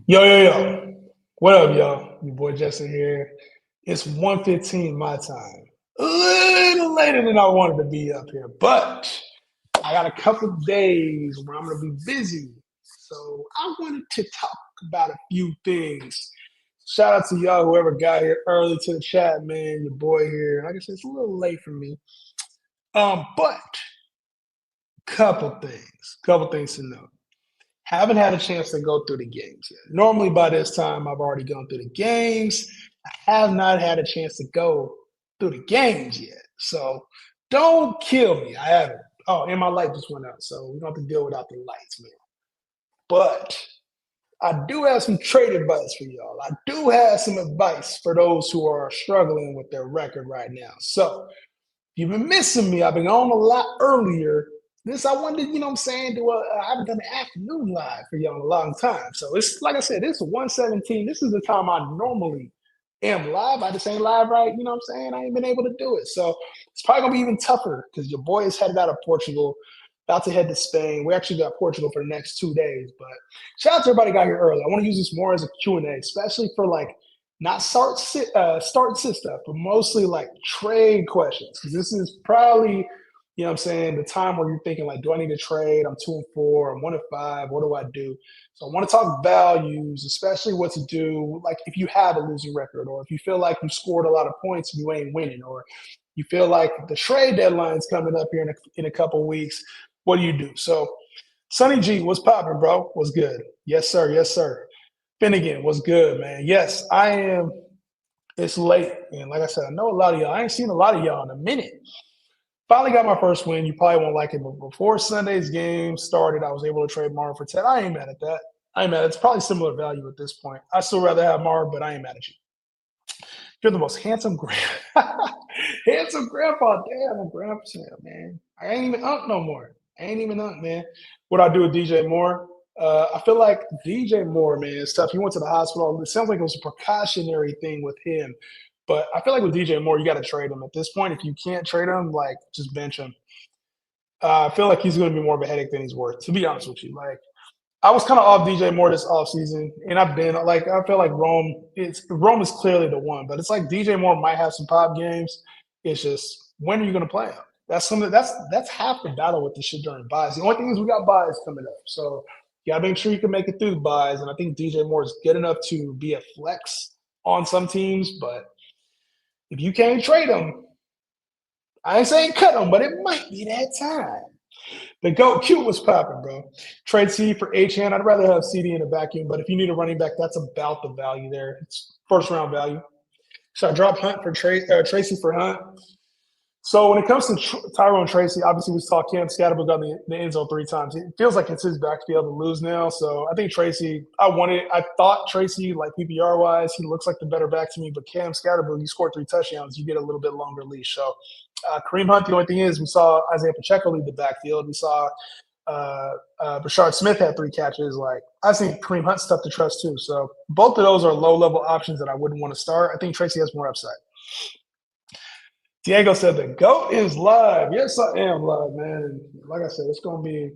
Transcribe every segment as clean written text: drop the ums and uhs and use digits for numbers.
Yo, yo, yo. What up, y'all? Your boy Justin here. It's 1:15 my time. A little later than I wanted to be up here, but I got a couple days where I'm going to be busy. So I wanted to talk about a few things. Shout out to y'all, whoever got here early to the chat, man. Your boy here. Like I said, it's a little late for me. But couple things to know. Haven't had a chance to go through the games yet. Normally, by this time, I've already gone through the games. I have not had a chance to go through the games yet. So don't kill me. I haven't. Oh, and my light just went out. So we don't have to deal without the lights, man. But I do have some trade advice for y'all. I do have some advice for those who are struggling with their record right now. So you've been missing me. I've been on a lot earlier. This I wanted, you know what I'm saying? I haven't done an afternoon live for y'all in a long time. So it's like I said, this is 117. This is the time I normally am live. I just ain't live right, you know what I'm saying? I ain't been able to do it. So it's probably gonna be even tougher because your boy is headed out of Portugal, about to head to Spain. We actually got Portugal for the next 2 days. But shout out to everybody who got here early. I want to use this more as a Q&A, especially for like not start and sit stuff, but mostly like trade questions. Because this is probably, you know what I'm saying, the time where you're thinking like, do I need to trade? I'm 2-4, I'm 1-5. What do I do? So I want to talk values, especially what to do, like if you have a losing record, or if you feel like you scored a lot of points and you ain't winning, or you feel like the trade deadline's coming up here in a couple weeks. What do you do? So, Sonny G, what's popping, bro? What's good? Yes, sir. Yes, sir. Finnegan, what's good, man? Yes, I am. It's late, and like I said, I know a lot of y'all. I ain't seen a lot of y'all in a minute. Finally got my first win. You probably won't like it, but before Sunday's game started, I was able to trade Marvin for Ted. I ain't mad at that. I ain't mad. It's probably similar value at this point. I still rather have Marvin, but I ain't mad at you. You're the most handsome handsome grandpa. Damn, I'm grandpa, man. I ain't even up no more. I ain't even up, man. What I do with DJ Moore? I feel like DJ Moore, man, it's tough. He went to the hospital. It sounds like it was a precautionary thing with him. But I feel like with DJ Moore, you got to trade him at this point. If you can't trade him, like just bench him. I feel like he's going to be more of a headache than he's worth. To be honest with you, like I was kind of off DJ Moore this offseason, and I've been like I feel like Rome is clearly the one, but it's like DJ Moore might have some pop games. It's just when are you going to play him? That's half the battle with this shit during buys. The only thing is we got buys coming up, so you got to make sure you can make it through the buys. And I think DJ Moore is good enough to be a flex on some teams, but if you can't trade him, I ain't saying cut him, but it might be that time. The GOAT Q was popping, bro. Trade C for HN. I'd rather have CD in a vacuum, but if you need a running back, that's about the value there. It's first round value. So I drop Hunt for Tracy for Hunt. So when it comes to Tyrone Tracy, obviously we saw Cam Scatterbook on the end zone 3 times. It feels like it's his backfield to lose now. So I think Tracy, I thought Tracy, like PPR wise, he looks like the better back to me. But Cam Scatterbook, you scored 3 touchdowns, you get a little bit longer leash. So Kareem Hunt, the only thing is we saw Isaiah Pacheco lead the backfield. We saw Rashard Smith had 3 catches. Like I think Kareem Hunt's tough to trust too. So both of those are low level options that I wouldn't want to start. I think Tracy has more upside. Diego said the GOAT is live. Yes, I am live, man. Like I said, it's gonna be.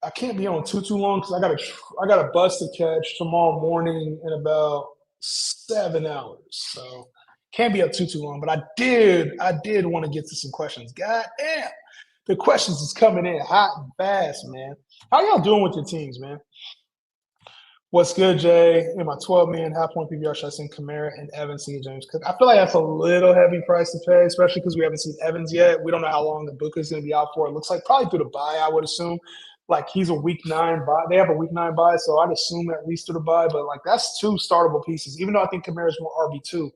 I can't be on too long because I got a bus to catch tomorrow morning in about 7 hours. So can't be up too long. But I did want to get to some questions. God damn, the questions is coming in hot and fast, man. How y'all doing with your teams, man? What's good, Jay? In my 12-man half-point PPR, should I send Kamara and Evans to get James Cook? I feel like that's a little heavy price to pay, especially because we haven't seen Evans yet. We don't know how long the book is going to be out for. It looks like probably through the bye, I would assume. Like he's a week 9 buy. They have a week 9 buy, so I'd assume at least through the bye. But like that's 2 startable pieces. Even though I think Kamara's more RB2,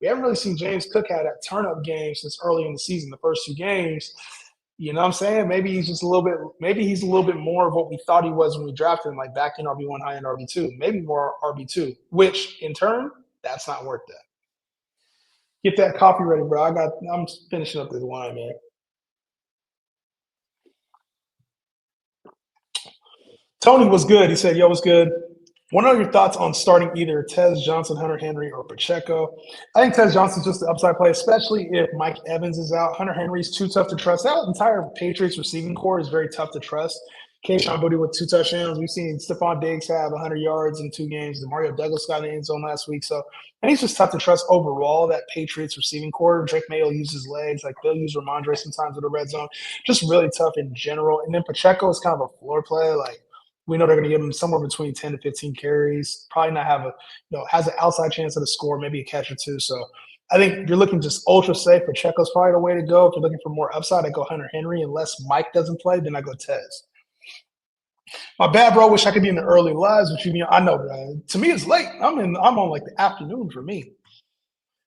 we haven't really seen James Cook have that turn-up game since early in the season. The first 2 games. You know what I'm saying? Maybe he's a little bit more of what we thought he was when we drafted him, like back in RB1, high in RB2, maybe more RB2, which in turn, that's not worth that. Get that coffee ready, bro. I'm finishing up this wine, man. Tony was good. He said, yo, was good. What are your thoughts on starting either Tez Johnson, Hunter Henry, or Pacheco? I think Tez Johnson's just the upside play, especially if Mike Evans is out. Hunter Henry's too tough to trust. That entire Patriots receiving core is very tough to trust. Kayshon Boutte with 2 touchdowns. We've seen Stephon Diggs have 100 yards in 2 games. Mario Douglas got in the end zone last week. So I think it's just tough to trust overall that Patriots receiving core. Drake May will use his legs. Like they'll use Ramondre sometimes in the red zone. Just really tough in general. And then Pacheco is kind of a floor play. Like we know they're going to give him somewhere between 10 to 15 carries. Probably not have has an outside chance of a score, maybe a catch or two. So I think you're looking just ultra safe. Pacheco's probably the way to go. If you're looking for more upside, I go Hunter Henry. Unless Mike doesn't play, then I go Tez. My bad, bro. Wish I could be in the early lives, but I know, bro. To me, it's late. I'm on like the afternoon for me.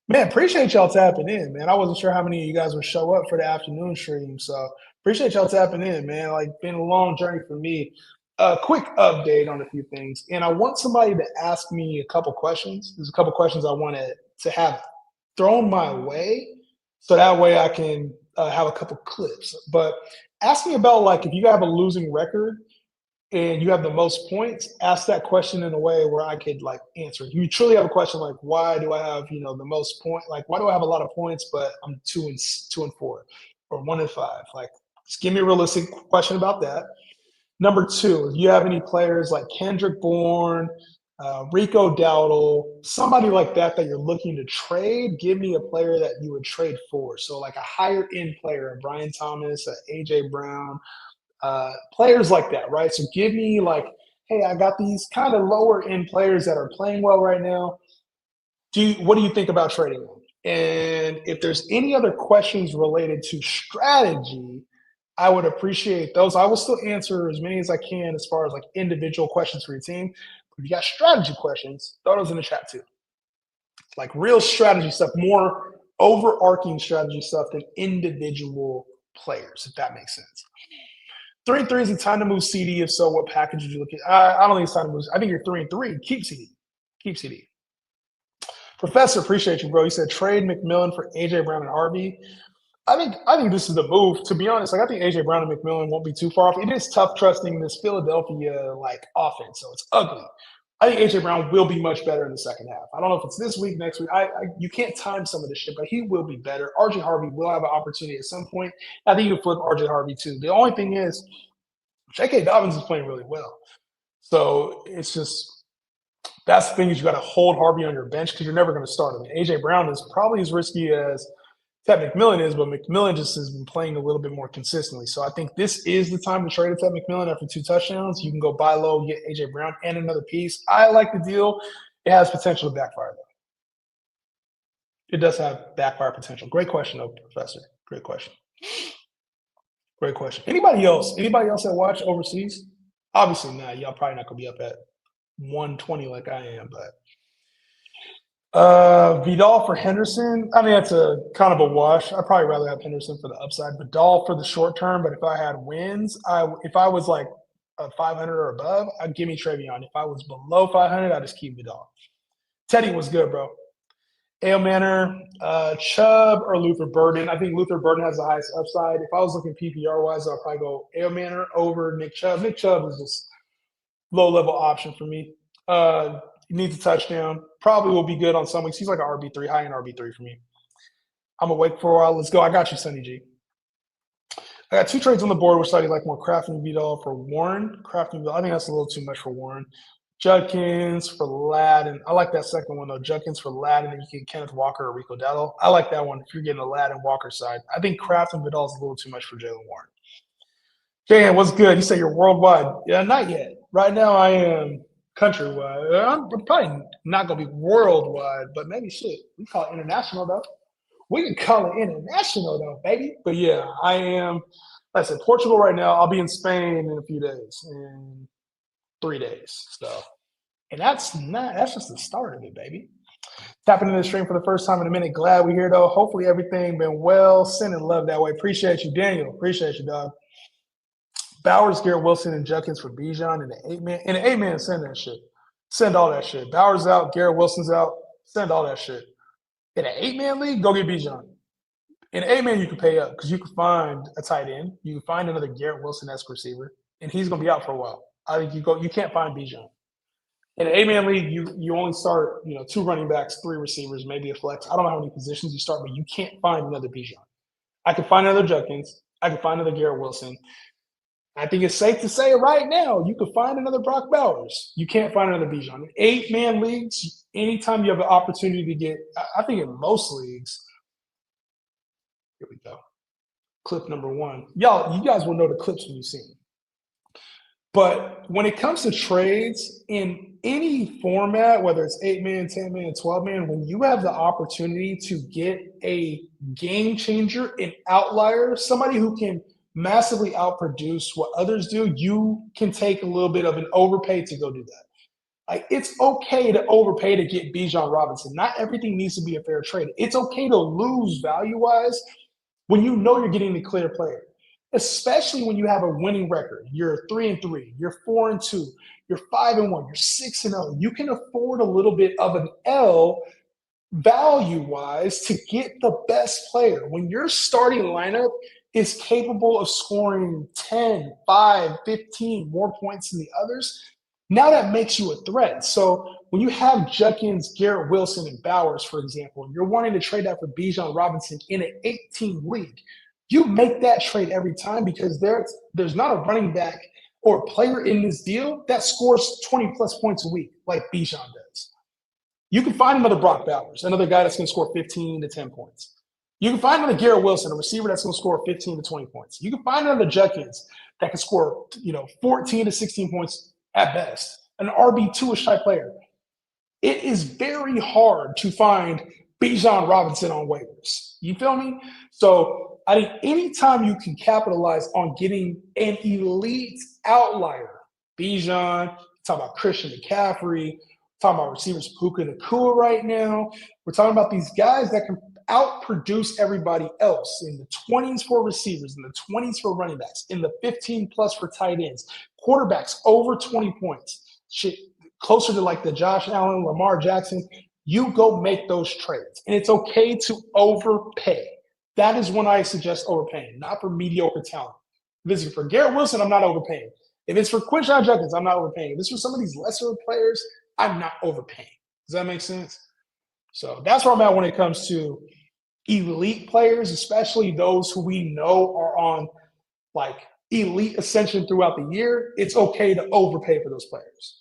Man, appreciate y'all tapping in, man. I wasn't sure how many of you guys would show up for the afternoon stream, so appreciate y'all tapping in, man. Like, been a long journey for me. A quick update on a few things, and I want somebody to ask me a couple questions. There's a couple questions I wanted to have thrown my way, so that way I can have a couple clips. But ask me about like if you have a losing record and you have the most points, ask that question in a way where I could like answer. You truly have a question like, why do I have the most point? Like, why do I have a lot of points, but I'm 2-4 or 1-5? Like, just give me a realistic question about that. Number 2, if you have any players like Kendrick Bourne, Rico Dowdle, somebody like that you're looking to trade, give me a player that you would trade for. So like a higher end player, a Brian Thomas, a AJ Brown, players like that, right? So give me like, hey, I got these kind of lower end players that are playing well right now. What do you think about trading them? And if there's any other questions related to strategy, I would appreciate those. I will still answer as many as I can as far as like individual questions for your team. But if you got strategy questions, throw those in the chat too. Like real strategy stuff, more overarching strategy stuff than individual players, if that makes sense. 3-3, is it time to move CD? If so, what package would you look at? I don't think it's time to move. I think you're 3-3. Keep CD. Keep CD. Professor, appreciate you, bro. You said trade McMillan for AJ Brown and RB. I think this is the move. To be honest, like I think AJ Brown and McMillan won't be too far off. It is tough trusting this Philadelphia like offense, so it's ugly. I think AJ Brown will be much better in the second half. I don't know if it's this week, next week. You can't time some of this shit, but he will be better. RJ Harvey will have an opportunity at some point. I think you can flip RJ Harvey too. The only thing is, J.K. Dobbins is playing really well, so it's just that's the thing is you got to hold Harvey on your bench because you're never going to start him. AJ Brown is probably as risky as Ted McMillan is, but McMillan just has been playing a little bit more consistently. So I think this is the time to trade a Ted McMillan after 2 touchdowns. You can go buy low, get AJ Brown and another piece. I like the deal. It has potential to backfire, though. It does have backfire potential. Great question, though, Professor. Great question. Great question. Anybody else? Anybody else that watch overseas? Obviously not. Y'all probably not going to be up at 120 like I am, but Vidal for Henderson. I mean, that's a kind of a wash. I'd probably rather have Henderson for the upside. Vidal for the short term, but if I had wins, if I was like a 500 or above, I'd give me Trevion. If I was below 500, I'd just keep Vidal. Teddy was good, bro. Ale Manor, Chubb or Luther Burden. I think Luther Burden has the highest upside. If I was looking PPR-wise, I'll probably go Ale Manor over Nick Chubb. Nick Chubb is just low-level option for me. He needs a touchdown. Probably will be good on some weeks. He's like an RB3, high-end RB3 for me. I'm awake for a while. Let's go. I got you, Sonny G. I got 2 trades on the board. Which side do you like more? Kraft and Vidal for Warren. Kraft and Vidal. I think that's a little too much for Warren. Judkins for Ladden. I like that second one, though. Judkins for Ladden, and you get Kenneth Walker or Rico Dowdle. I like that one if you're getting a Ladden Walker side. I think Kraft and Vidal is a little too much for Jaylen Warren. Jan, what's good? You say you're worldwide. Yeah, not yet. Right now I am countrywide. I'm probably not going to be worldwide, but maybe shit. We call it international, though. We can call it international, though, baby. But yeah, I am. Like I said, Portugal right now. I'll be in Spain in a few days, in 3 days. So, and that's just the start of it, baby. Tapping into the stream for the first time in a minute. Glad we're here, though. Hopefully everything been well. Sending love that way. Appreciate you, Daniel. Appreciate you, dog. Bowers, Garrett Wilson, and Judkins for Bijan and the 8-man. And the 8-man, send that shit. Send all that shit. Bowers out, Garrett Wilson's out. Send all that shit. In an 8-man league, go get Bijan. In an 8-man, you can pay up because you can find a tight end. You can find another Garrett Wilson-esque receiver, and he's going to be out for a while. I think you can't find Bijan. In an 8-man league, you only start 2 running backs, 3 receivers, maybe a flex. I don't know how many positions you start, but you can't find another Bijan. I can find another Judkins. I can find another Garrett Wilson. I think it's safe to say right now you could find another Brock Bowers. You can't find another Bijan. In 8-man leagues, anytime you have an opportunity to get, I think in most leagues, here we go. Clip number one. Y'all, you guys will know the clips when you see them. But when it comes to trades in any format, whether it's 8-man, 10-man, 12-man, when you have the opportunity to get a game changer, an outlier, somebody who can massively outproduce what others do, you can take a little bit of an overpay to go do that. Like, it's okay to overpay to get Bijan Robinson. Not everything needs to be a fair trade. It's okay to lose value-wise when you know you're getting the clear player, especially when you have a winning record. You're 3-3, you're 4-2, you're 5-1, you're 6-0. You can afford a little bit of an L value-wise to get the best player. When your starting lineup is capable of scoring 10, 5, 15 more points than the others, now that makes you a threat. So when you have Judkins, Garrett Wilson, and Bowers, for example, and you're wanting to trade that for Bijan Robinson in an 18 league, you make that trade every time because there's not a running back or a player in this deal that scores 20 plus points a week like Bijan does. You can find another Brock Bowers, another guy that's going to score 15 to 10 points. You can find another Garrett Wilson, a receiver that's going to score 15 to 20 points. You can find another Judkins that can score 14 to 16 points at best, an RB2-ish type player. It is very hard to find Bijan Robinson on waivers. You feel me? So I think anytime you can capitalize on getting an elite outlier, Bijan, talk about Christian McCaffrey, talking about receivers Puka Nacua right now. We're talking about these guys that can outproduce everybody else in the 20s for receivers, in the 20s for running backs, in the 15 plus for tight ends, quarterbacks over 20 points, shit, closer to like the Josh Allen, Lamar Jackson. You go make those trades. And it's okay to overpay. That is when I suggest overpaying, not for mediocre talent. If it's for Garrett Wilson, I'm not overpaying. If it's for Quinshon Judkins, I'm not overpaying. If it's for some of these lesser players, I'm not overpaying. Does that make sense? So that's where I'm at when it comes to elite players, especially those who we know are on like elite ascension throughout the year. It's okay to overpay for those players.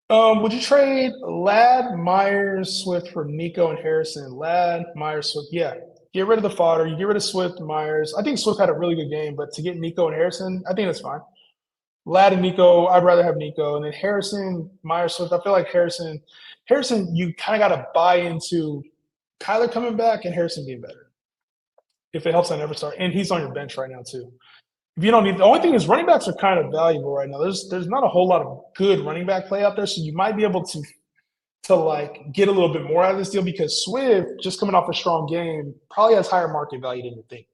Would you trade Ladd, Myers, Swift for Nico and Harrison? Ladd, Myers, Swift. Yeah. Get rid of the fodder. You get rid of Swift and Myers. I think Swift had a really good game, but to get Nico and Harrison, I think that's fine. Ladd and Nico, I'd rather have Nico. And then Harrison, Myers, Swift. I feel like Harrison, you kind of got to buy into Kyler coming back and Harrison being better. If it helps, I never start. And he's on your bench right now, too. If you don't need, the only thing is running backs are kind of valuable right now. There's not a whole lot of good running back play out there, so you might be able to like get a little bit more out of this deal because Swift, just coming off a strong game, probably has higher market value than you think.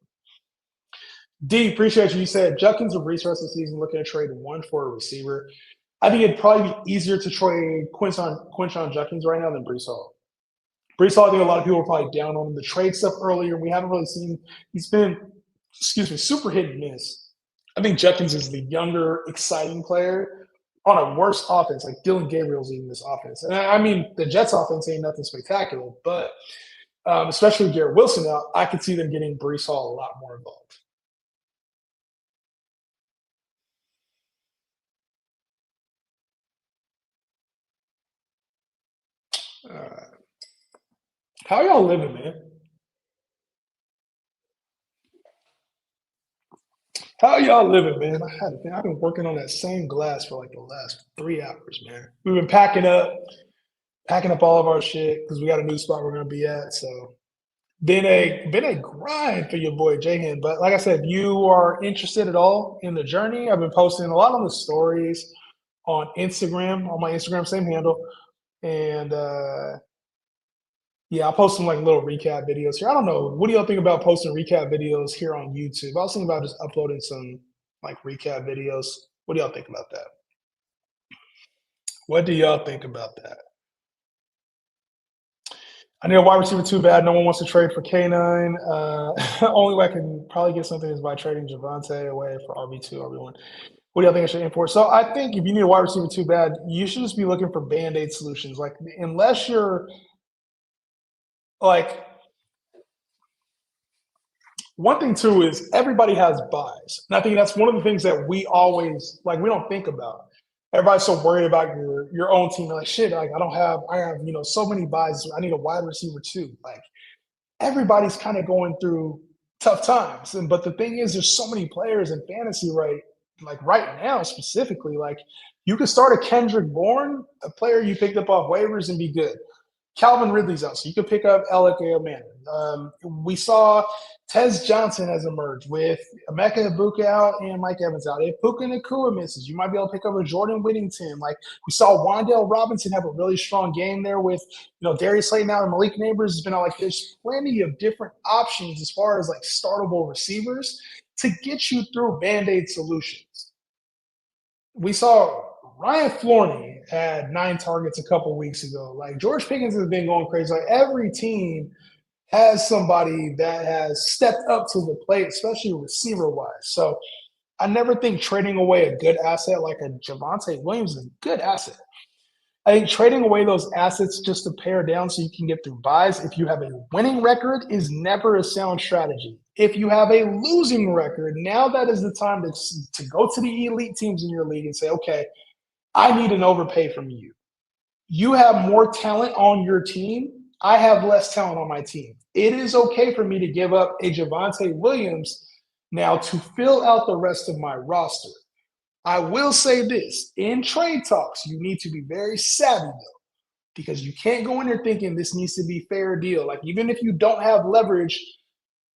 D, appreciate you. You said Judkins or Brees rest of the season looking to trade one for a receiver. I think it'd probably be easier to trade Quinshon Judkins right now than Brees Hall. Brees Hall, I think a lot of people are probably down on him. The trade stuff earlier, we haven't really seen. He's been, super hit and miss. I think Judkins is the younger, exciting player on a worse offense. Like Dylan Gabriel's leading this offense. And I mean, the Jets offense ain't nothing spectacular, but especially with Garrett Wilson out, I could see them getting Brees Hall a lot more involved. How y'all living, man? How y'all living, man? I've been working on that same glass for like the last 3 hours, man. We've been packing up all of our shit because we got a new spot we're gonna be at. So been a grind for your boy Jahan. But like I said, if you are interested at all in the journey, I've been posting a lot on the stories on Instagram, on my Instagram, same handle. And yeah, I'll post some like little recap videos here. I don't know. What do y'all think about posting recap videos here on YouTube? I was thinking about just uploading some like recap videos. What do y'all think about that? What do y'all think about that? I need a wide receiver too bad. No one wants to trade for K9. Only way I can probably get something is by trading Javante away for RB2, RB1. What do y'all think I should aim for? So I think if you need a wide receiver too bad, you should just be looking for band-aid solutions. Like unless you're like One thing too is everybody has buys, and I think that's one of the things that we always like. We don't think about. Everybody's so worried about your own team. They're like, shit, like I have so many buys. I need a wide receiver too. Like everybody's kind of going through tough times. And but the thing is, there's so many players in fantasy right now specifically. Like you could start a Kendrick Bourne, a player you picked up off waivers, and be good. Calvin Ridley's out, so you could pick up Alec Manning. We saw Tez Johnson has emerged with Emeka Ibuka out and Mike Evans out. If Puka Nakua misses, you might be able to pick up a Jordan Whittington. Like we saw Wan'Dale Robinson have a really strong game there with Darius Slayton out and Malik Neighbors has been out. Like there's plenty of different options as far as like startable receivers to get you through Band-Aid solutions. We saw Ryan Florney had 9 targets a couple weeks ago. Like George Pickens has been going crazy. Like every team has somebody that has stepped up to the plate, especially receiver wise. So I never think trading away a good asset like a Javonte Williams is a good asset. I think trading away those assets just to pare down so you can get through buys if you have a winning record is never a sound strategy. If you have a losing record, now that is the time to go to the elite teams in your league and say, okay, I need an overpay from you. You have more talent on your team. I have less talent on my team. It is okay for me to give up a Javonte Williams now to fill out the rest of my roster. I will say this, in trade talks, you need to be very savvy though, because you can't go in there thinking this needs to be fair deal. Like even if you don't have leverage,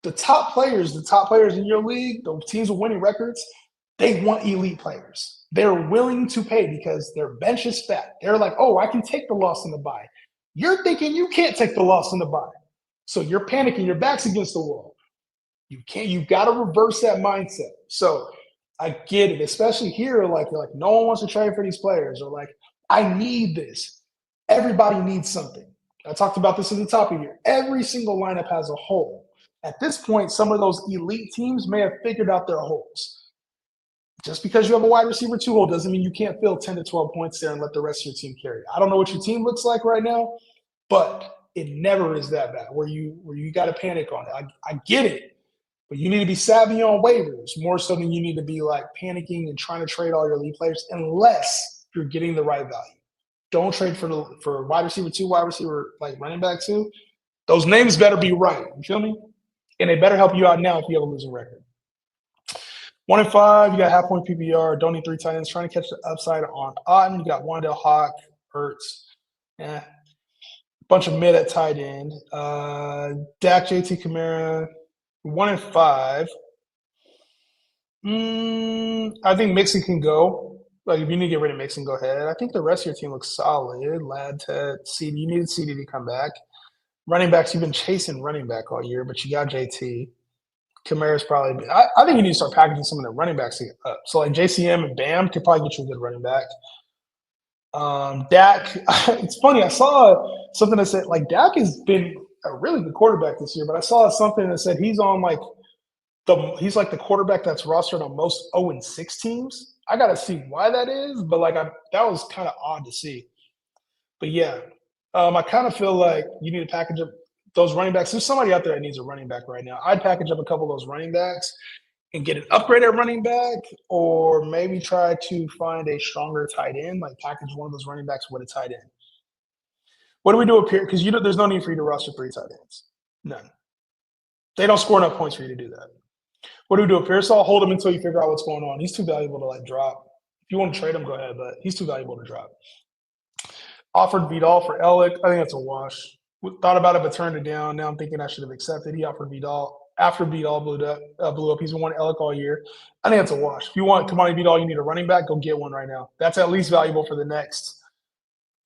the top players in your league, the teams with winning records, they want elite players. They're willing to pay because their bench is fat. They're like, oh, I can take the loss in the buy. You're thinking you can't take the loss in the buy. So you're panicking, your back's against the wall. You've got to reverse that mindset. So I get it, especially here, like no one wants to trade for these players, or like, I need this. Everybody needs something. I talked about this at the top of the year. Every single lineup has a hole. At this point, some of those elite teams may have figured out their holes. Just because you have a wide receiver 2 hole doesn't mean you can't fill 10 to 12 points there and let the rest of your team carry. I don't know what your team looks like right now, but it never is that bad where you got to panic on it. I get it, but you need to be savvy on waivers more so than you need to be like panicking and trying to trade all your elite players unless you're getting the right value. Don't trade for wide receiver 2, wide receiver like running back 2. Those names better be right. You feel me? And they better help you out now if you have a losing record. 1 and 5, you got half point PPR. Don't need 3 tight ends. Trying to catch the upside on Otten. You got Wan'Dale, Hawk, Hurts. Bunch of mid at tight end. Dak, JT, Kamara. 1 and 5. I think Mixon can go. Like if you need to get rid of Mixon, go ahead. I think the rest of your team looks solid. Lad, Ted, CD. You needed CD to come back. Running backs, you've been chasing running back all year, but you got JT. Kamara's probably. I think you need to start packaging some of the running backs up. So like JCM and Bam could probably get you a good running back. Dak, it's funny. I saw something that said like Dak has been a really good quarterback this year, but I saw something that said he's on like he's like the quarterback that's rostered on most 0-6 teams. I got to see why that is, but like that was kind of odd to see. But yeah, I kind of feel like you need to package up those running backs. There's somebody out there that needs a running back right now. I'd package up a couple of those running backs and get an upgraded running back, or maybe try to find a stronger tight end, like package one of those running backs with a tight end. What do we do up here? Because there's no need for you to roster 3 tight ends. None. They don't score enough points for you to do that. What do we do up here? So I'll hold him until you figure out what's going on. He's too valuable to like drop. If you want to trade him, go ahead, but he's too valuable to drop. Offered Vidal for Ellick. I think that's a wash. Thought about it, but turned it down. Now I'm thinking I should have accepted. He offered Vidal. After Vidal blew up, he's been wanting Ellick all year. I think that's a wash. If you want Kamani Vidal, you need a running back, go get one right now. That's at least valuable for the next,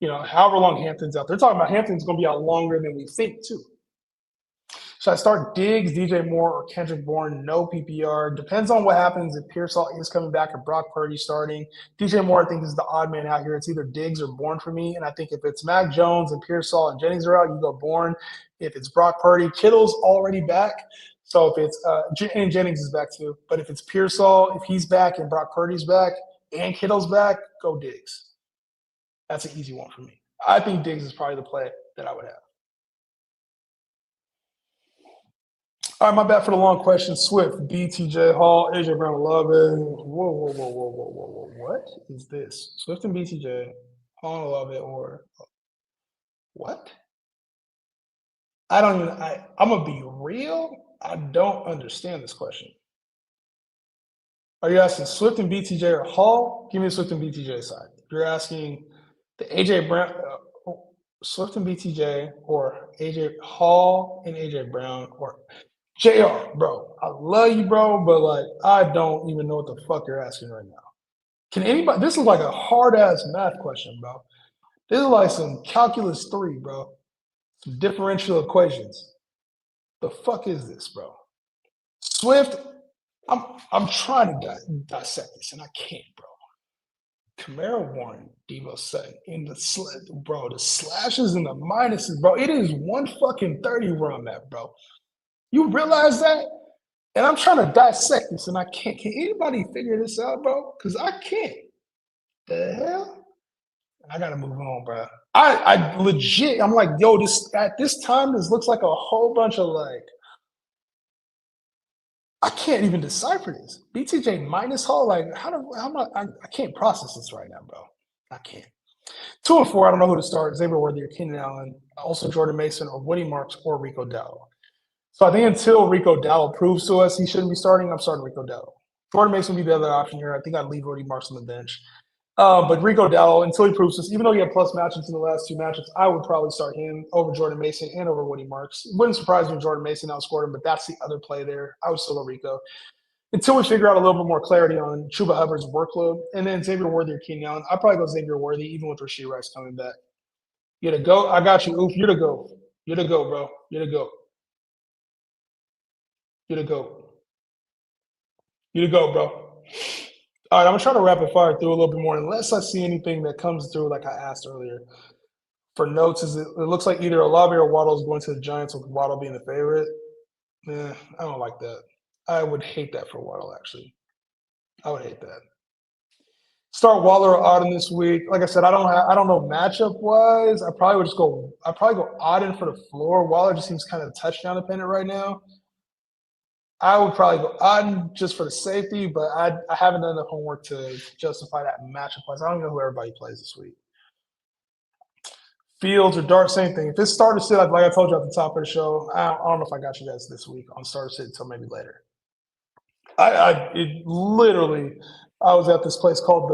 however long Hampton's out. They're talking about Hampton's going to be out longer than we think, too. Should I start Diggs, DJ Moore, or Kendrick Bourne? No PPR. Depends on what happens if Pearsall is coming back or Brock Purdy starting. DJ Moore, I think, is the odd man out here. It's either Diggs or Bourne for me. And I think if it's Mac Jones and Pearsall and Jennings are out, you go Bourne. If it's Brock Purdy, Kittle's already back. So if it's and Jennings is back too. But if it's Pearsall, if he's back and Brock Purdy's back and Kittle's back, go Diggs. That's an easy one for me. I think Diggs is probably the play that I would have. All right, my bad for the long question. Swift, BTJ Hall, AJ Brown, Olave. Whoa. What is this? Swift and BTJ, Hall, Olave, or what? I don't even. I'm gonna be real. I don't understand this question. Are you asking Swift and BTJ or Hall? Give me the Swift and BTJ side. You're asking the AJ Brown, Swift and BTJ, or AJ Hall and AJ Brown, or JR, bro. I love you, bro, but like I don't even know what the fuck you're asking right now. Can anybody? This is like a hard ass math question, bro. This is like some calculus three, bro. Some differential equations. The fuck is this, bro? Swift. I'm trying to dissect this and I can't, bro. Camaro Warren, Devo Sutton, in bro, the slashes and the minuses, bro. It is 1 fucking 30 where I'm at, bro. You realize that? And I'm trying to dissect this and I can't. Can anybody figure this out, bro? Because I can't. The hell? I gotta move on, bro. I legit, I'm like, yo, this at this time, this looks like a whole bunch of like, I can't even decipher this. BTJ minus Hall, like, how am I can't process this right now, bro. I can't. 2 and 4, I don't know who to start. Xavier Worthy or Keenan Allen, also Jordan Mason or Woody Marks or Rico Dowdle. So I think until Rico Dowdle proves to us he shouldn't be starting, I'm starting Rico Dowdle. Jordan Mason would be the other option here. I think I'd leave Woody Marks on the bench. But Rico Dowdle, until he proves this, even though he had plus matchups in the last 2 matchups, I would probably start him over Jordan Mason and over Woody Marks. Wouldn't surprise me if Jordan Mason outscored him, but that's the other play there. I would still go Rico. Until we figure out a little bit more clarity on Chuba Hubbard's workload, and then Xavier Worthy or Keenan Allen, I'd probably go Xavier Worthy, even with Rashee Rice coming back. You're the go. I got you. Oof, you're the go. You're the go, bro. You're the go. You're the go. You're the go, bro. All right, I'm gonna try to rapid fire through a little bit more, unless I see anything that comes through, like I asked earlier. For notes, it looks like either Olave or Waddle is going to the Giants, with Waddle being the favorite. I don't like that. I would hate that for Waddle, actually. I would hate that. Start Waller or Auden this week. Like I said, I don't know matchup wise. I probably go Auden for the floor. Waller just seems kind of touchdown dependent right now. I would probably go Auden just for the safety, but I haven't done enough homework to justify that matchup wise. I don't know who everybody plays this week. Fields or Dart, same thing. If it's starter sit, like I told you at the top of the show, I don't know if I got you guys this week on starter sit until maybe later. It literally, I was at this place called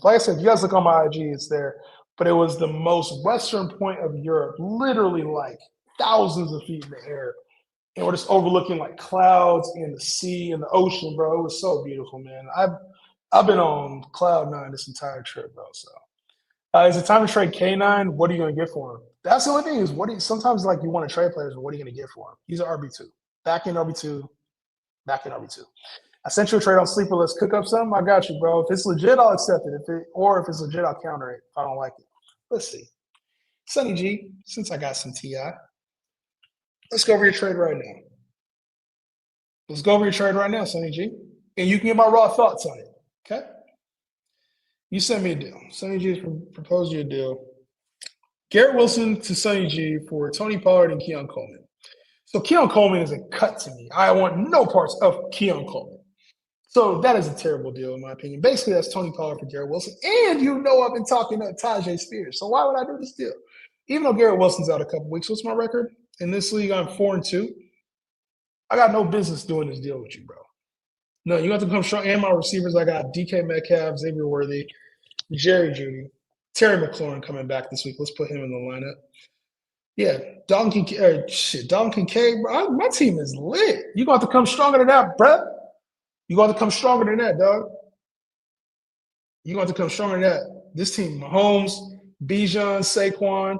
like I said, if you guys look on my IG, it's there. But it was the most western point of Europe, literally like thousands of feet in the air. And we're just overlooking like clouds and the sea and the ocean, bro. It was so beautiful, man. I've been on cloud nine this entire trip, bro. So is it time to trade K9? What are you gonna get for him? That's the only thing is sometimes like you want to trade players, but what are you gonna get for him? He's an RB2. Back in RB2, back in RB2. I sent you a trade on Sleeper. Let's cook up something. I got you, bro. If it's legit, I'll accept it. If it's legit, I'll counter it if I don't like it. Let's see. Sonny G, since I got some TI, let's go over your trade right now. Let's go over your trade right now, Sonny G. And you can get my raw thoughts on it. Okay? You sent me a deal. Sonny G proposed you a deal. Garrett Wilson to Sonny G for Tony Pollard and Keon Coleman. So Keon Coleman is a cut to me. I want no parts of Keon Coleman. So that is a terrible deal, in my opinion. Basically, that's Tony Pollard for Garrett Wilson. And you know I've been talking to Tajay Spears. So why would I do this deal? Even though Garrett Wilson's out a couple weeks, what's my record? In this league, I'm 4-2. I got no business doing this deal with you, bro. No, you have to come strong. And my receivers, I got DK Metcalf, Xavier Worthy, Jerry Jeudy, Terry McLaurin coming back this week. Let's put him in the lineup. Yeah, Dalton Kincaid, bro. My team is lit. You got to come stronger than that, bro. You got to come stronger than that, dog. You got to come stronger than that. This team, Mahomes, Bijan, Saquon,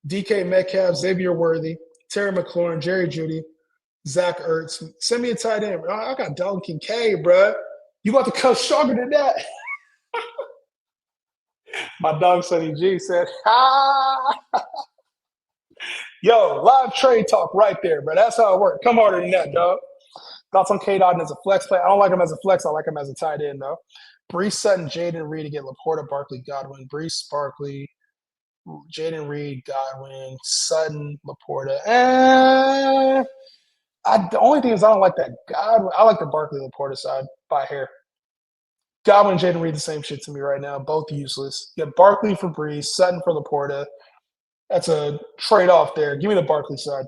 DK Metcalf, Xavier Worthy, Terry McLaurin, Jerry Jeudy, Zach Ertz. Send me a tight end, bro. I got Dalton Kincaid, bro. You got to come stronger than that. My dog Sonny G said, yo, live trade talk right there, bro. That's how it works. Come harder than that, dog. Thoughts on K. Dotton as a flex play? I don't like him as a flex. I like him as a tight end, though. Brees Sutton, Jaden Reed to get Laporta, Barkley, Godwin. Brees, Barkley, Jaden Reed, Godwin, Sutton, Laporta. The only thing is I don't like that God. I like the Barkley Laporta side by a hair. Godwin and Jaden Reed the same shit to me right now. Both useless. You got Barkley for Brees, Sutton for Laporta. That's a trade off there. Give me the Barkley side.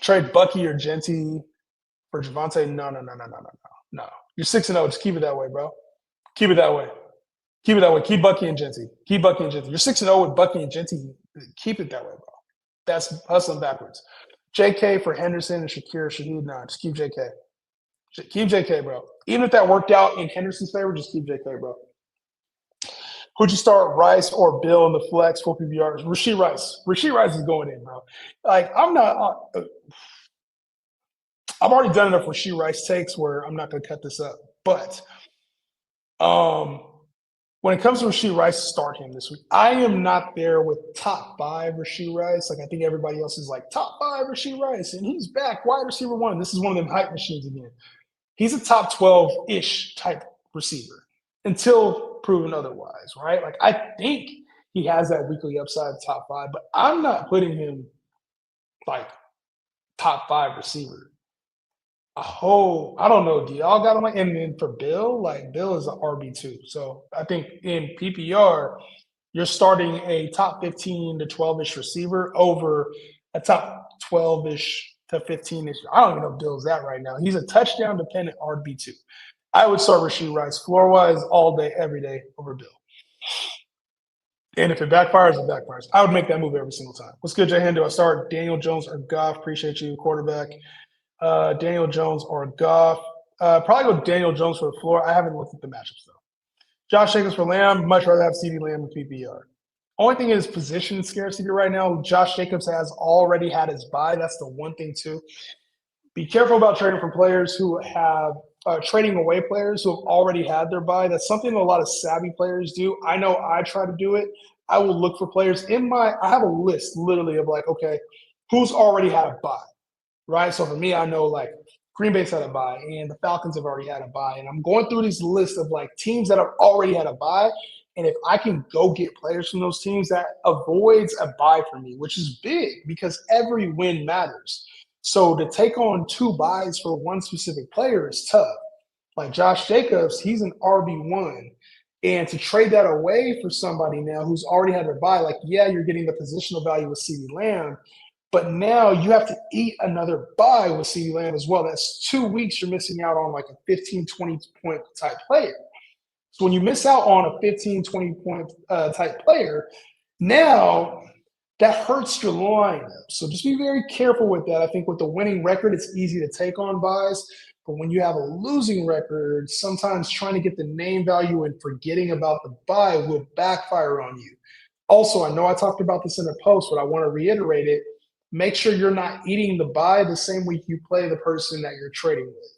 Trade Bucky or Genty for Javante. No. You're 6-0. Just keep it that way, bro. Keep it that way. Keep it that way. Keep Bucky and Genty. Keep Bucky and Genty. You're 6-0 with Bucky and Genty. Keep it that way, bro. That's hustling backwards. JK for Henderson and Shakir Shaheed. Nah, just keep JK. Keep JK, bro. Even if that worked out in Henderson's favor, just keep JK, bro. Who'd you start, Rice or Bill in the flex for PPR? Rashee Rice. Rashee Rice is going in, bro. Like, I've already done enough Rashee Rice takes where I'm not going to cut this up. But when it comes to Rashee Rice, start him this week. I am not there with top 5 Rashee Rice. Like, I think everybody else is like, top 5 Rashee Rice, and he's back, wide receiver 1. This is one of them hype machines again. He's a top 12-ish type receiver until proven otherwise, right? Like, I think he has that weekly upside top 5, but I'm not putting him like top 5 receiver. I don't know. Do y'all got him like, and then for Bill, like Bill is an RB2. So I think in PPR, you're starting a top 15 to 12-ish receiver over a top 12-ish to 15-ish. I don't even know if Bill's that right now. He's a touchdown dependent RB2. I would start Rashee Rice floor-wise all day, every day over Bill. And if it backfires, it backfires. I would make that move every single time. What's good, Jay Hen? Do I start Daniel Jones or Goff? Appreciate you, quarterback. Daniel Jones or Goff. Probably go Daniel Jones for the floor. I haven't looked at the matchups, though. Josh Jacobs for Lamb. Much rather have CeeDee Lamb with PPR. Only thing is position scarcity right now. Josh Jacobs has already had his bye. That's the one thing, too. Be careful about trading for players who have trading away players who have already had their bye. That's something that a lot of savvy players do. I know I try to do it. I will look for players I have a list literally of like, okay, who's already had a bye, right? So for me, I know like Green Bay's had a bye and the Falcons have already had a bye. And I'm going through this list of like teams that have already had a bye. And if I can go get players from those teams, that avoids a bye for me, which is big because every win matters. So to take on 2 buys for one specific player is tough. Like Josh Jacobs, he's an RB1. And to trade that away for somebody now who's already had their bye, like, yeah, you're getting the positional value with CeeDee Lamb, but now you have to eat another bye with CeeDee Lamb as well. That's 2 weeks you're missing out on like a 15, 20-point type player. So when you miss out on a 15, 20-point type player, now that hurts your lineup. So just be very careful with that. I think with the winning record, it's easy to take on buys. But when you have a losing record, sometimes trying to get the name value and forgetting about the buy will backfire on you. Also, I know I talked about this in a post, but I want to reiterate it. Make sure you're not eating the buy the same week you play the person that you're trading with.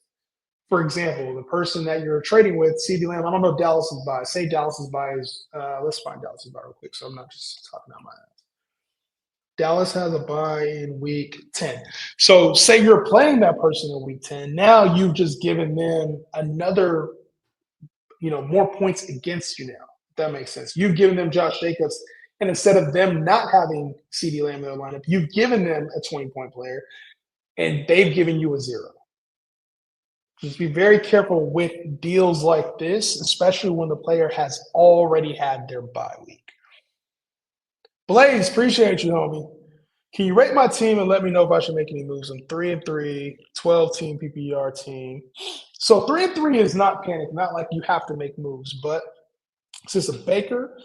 For example, the person that you're trading with, CeeDee Lamb, I don't know Dallas's buy. Say Dallas's buy is, let's find Dallas's buy real quick so I'm not just talking out my ass. Dallas has a bye in week 10. So say you're playing that person in week 10. Now you've just given them another, more points against you now. If that makes sense. You've given them Josh Jacobs, and instead of them not having CeeDee Lamb in their lineup, you've given them a 20-point player, and they've given you a 0. Just be very careful with deals like this, especially when the player has already had their bye week. Blaze, appreciate you, homie. Can you rate my team and let me know if I should make any moves? I'm 3-3, 12-team PPR team. So 3-3 is not panic, not like you have to make moves, but since a Baker,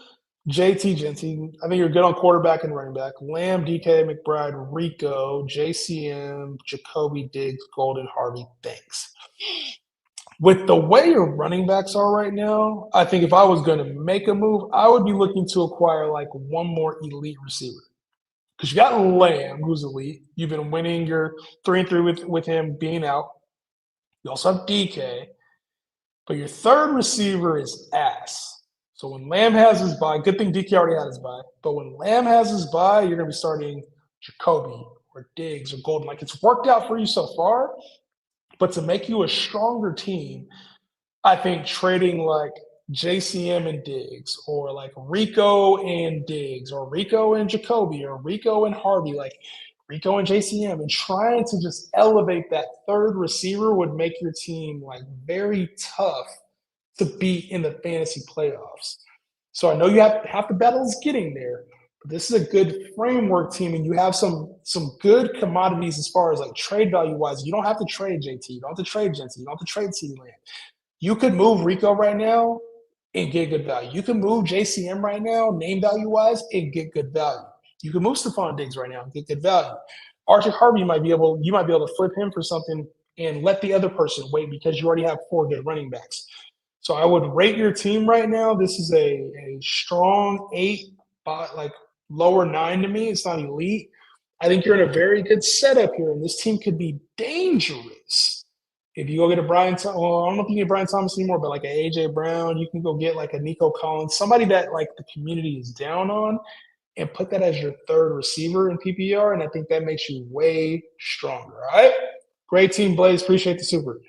JT Genty, I think you're good on quarterback and running back. Lamb, DK, McBride, Rico, JCM, Jacoby, Diggs, Golden, Harvey. Thanks. With the way your running backs are right now, I think if I was going to make a move, I would be looking to acquire like one more elite receiver. Because you got Lamb, who's elite. You've been winning your 3-3 with him being out. You also have DK. But your third receiver is ass. So when Lamb has his bye, good thing DK already had his bye. But when Lamb has his bye, you're going to be starting Jacoby or Diggs or Golden. Like it's worked out for you so far. But to make you a stronger team, I think trading like JCM and Diggs or like Rico and Diggs or Rico and Jacoby or Rico and Harvey, like Rico and JCM, and trying to just elevate that third receiver would make your team like very tough to beat in the fantasy playoffs. So I know you have half the battle is getting there, but this is a good framework team, and you have some good commodities as far as like trade value wise. You don't have to trade JT, you don't have to trade Jensen, you don't have to trade CeeDee Lamb. You could move Rico right now and get good value. You can move JCM right now, name value wise, and get good value. You can move Stephon Diggs right now and get good value. Archie Harvey you might be able to flip him for something and let the other person wait because you already have 4 good running backs. So I would rate your team right now. This is a strong 8, like lower 9 to me. It's not elite. I think you're in a very good setup here, and this team could be dangerous. If you go get a Brian, well, I don't know if you get Brian Thomas anymore, but like a AJ Brown, you can go get like a Nico Collins, somebody that like the community is down on, and put that as your third receiver in PPR, and I think that makes you way stronger. All right, great team, Blaze. Appreciate the super.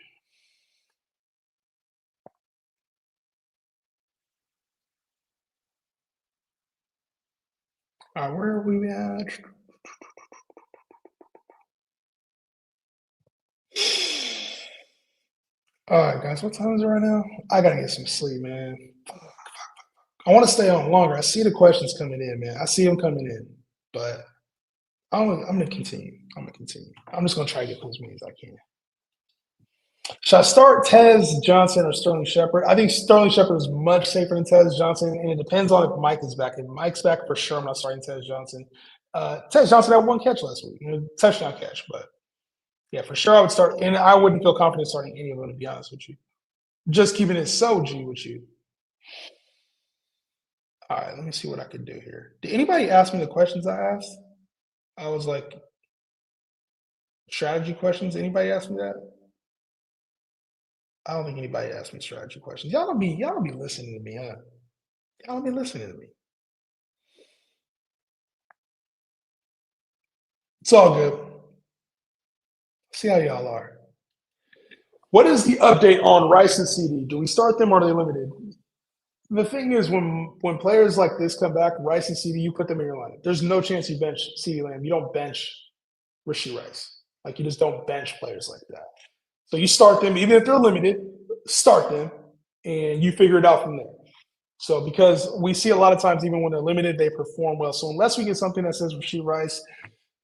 All right, where are we at? All right, guys, what time is it right now? I gotta get some sleep, man. I want to stay on longer. I see the questions coming in, man. I see them coming in, but I'm gonna continue. I'm just gonna try to get as many as I can. Should I start Tez Johnson or Sterling Shepard? I think Sterling Shepard is much safer than Tez Johnson, and it depends on if Mike is back. If Mike's back, for sure, I'm not starting Tez Johnson. Tez Johnson had 1 catch last week, touchdown catch, but yeah, for sure I would start, and I wouldn't feel confident starting any of them, to be honest with you. Just keeping it so G with you. All right, let me see what I can do here. Did anybody ask me the questions I asked? I was like, strategy questions. Anybody ask me that? I don't think anybody asked me strategy questions. Y'all don't be listening to me, huh? Y'all don't be listening to me. It's all good. See how y'all are. What is the update on Rice and CD? Do we start them or are they limited? The thing is, when players like this come back, Rice and CD, you put them in your lineup. There's no chance you bench CeeDee Lamb. You don't bench Rashee Rice. Like, you just don't bench players like that. So you start them, even if they're limited, start them, and you figure it out from there. So because we see a lot of times, even when they're limited, they perform well. So unless we get something that says Rashee Rice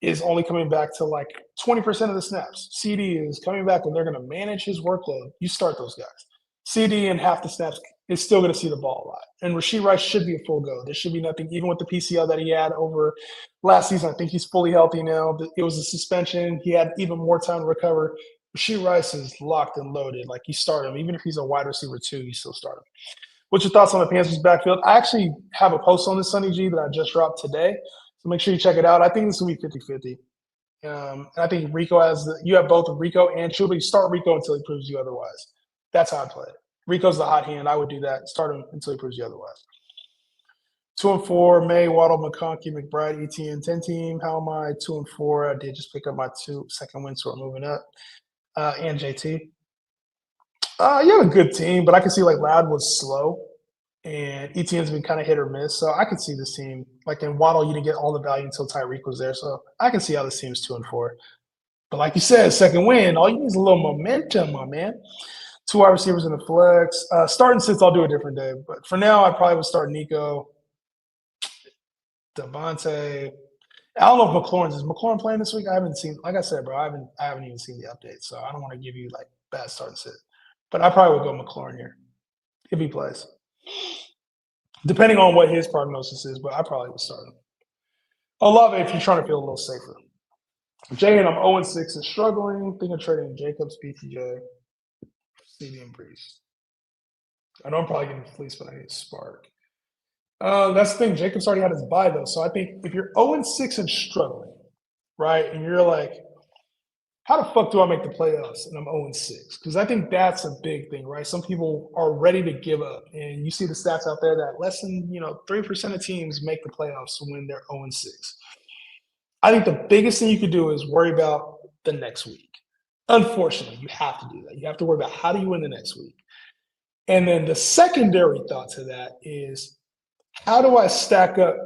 is only coming back to like 20% of the snaps, CD is coming back and they're going to manage his workload, you start those guys. CD and half the snaps is still going to see the ball a lot. And Rashee Rice should be a full go. There should be nothing, even with the PCL that he had over last season. I think he's fully healthy now. It was a suspension. He had even more time to recover. Rashee Rice is locked and loaded. Like, you start him. Even if he's a wide receiver too, you still start him. What's your thoughts on the Panthers backfield? I actually have a post on this, Sunny G, that I just dropped today. So make sure you check it out. I think this will be 50-50. And I think Rico you have both Rico and Chuba. You start Rico until he proves you otherwise. That's how I play it. Rico's the hot hand. I would do that. Start him until he proves you otherwise. 2 and 4, May, Waddle, McConkey, McBride, ETN, 10 team. How am I? 2 and 4. I did just pick up my second win, so we're moving up. And JT. You have a good team, but I can see like Loud was slow, and ETN's been kind of hit or miss. So I could see this team, like in Waddle, you didn't get all the value until Tyreek was there. So I can see how this team's 2 and 4. But like you said, second win, all you need is a little momentum, my man. 2 wide receivers in the flex. Starting sits, I'll do a different day. But for now, I probably would start Nico, Devontae. I don't know if McLaurin's is McLaurin playing this week. I haven't seen, like I said, bro, I haven't even seen the update. So I don't want to give you like bad start and sit. But I probably would go McLaurin here if he plays, depending on what his prognosis is. But I probably would start him. Olave if you're trying to feel a little safer. Jay and I'm 0-6 and struggling. Think of trading Jacobs, BTJ, CD, and Brees. I know I'm probably getting fleeced, but I need Spark. That's the thing. Jacobs already had his bye, though. So I think if you're 0-6 and struggling, right, and you're like, how the fuck do I make the playoffs? And I'm 0-6. Because I think that's a big thing, right? Some people are ready to give up. And you see the stats out there that less than 3% of teams make the playoffs when they're 0-6. I think the biggest thing you could do is worry about the next week. Unfortunately, you have to do that. You have to worry about how do you win the next week. And then the secondary thought to that is, how do I stack up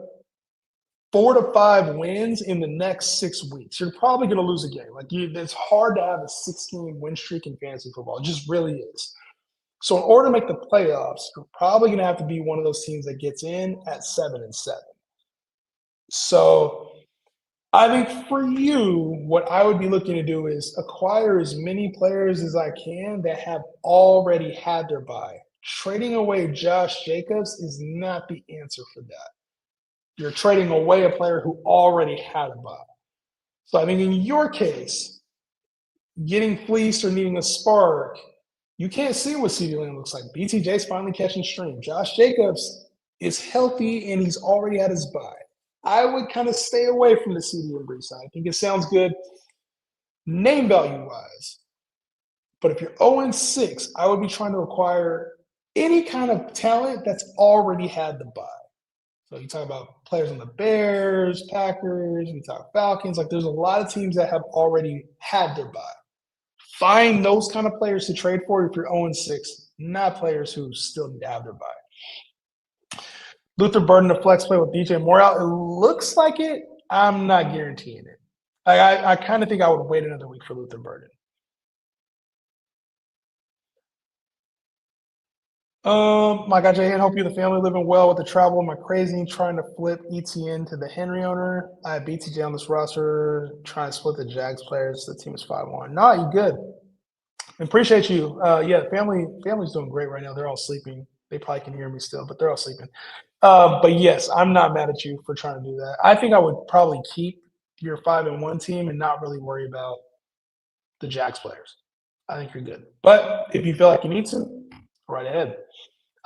4 to 5 wins in the next 6 weeks, you're probably going to lose a game. It's hard to have a 6-game win streak in fantasy football. It just really is. So in order to make the playoffs, you're probably going to have to be one of those teams that gets in at 7-7. So I think for you, what I would be looking to do is acquire as many players as I can that have already had their bye. Trading away Josh Jacobs is not the answer for that. You're trading away a player who already had a bye. So I think in your case, getting fleeced or needing a spark, you can't see what CeeDee Lamb looks like. BTJ's finally catching stream. Josh Jacobs is healthy and he's already had his bye. I would kind of stay away from the CeeDee and Brees side. I think it sounds good name value wise. But if you're 0-6, I would be trying to acquire any kind of talent that's already had the bye. So you talk about players on the Bears, Packers, we talk Falcons. There's a lot of teams that have already had their bye. Find those kind of players to trade for if you're 0-6, not players who still need to have their bye. Luther Burden to flex play with DJ Moore out. It looks like it. I'm not guaranteeing it. I kind of think I would wait another week for Luther Burden. My guy Jay, hope you and the family living well with the travel. Am I crazy trying to flip ETN to the Henry owner? I have BTJ on this roster, trying to split the Jags players. The team is 5-1. No, you good. Appreciate you. Yeah, family's doing great right now. They're all sleeping. They probably can hear me still, but they're all sleeping. But yes, I'm not mad at you for trying to do that. I think I would probably keep your 5-1 team and not really worry about the Jags players. I think you're good. But if you feel like you need to, go right ahead.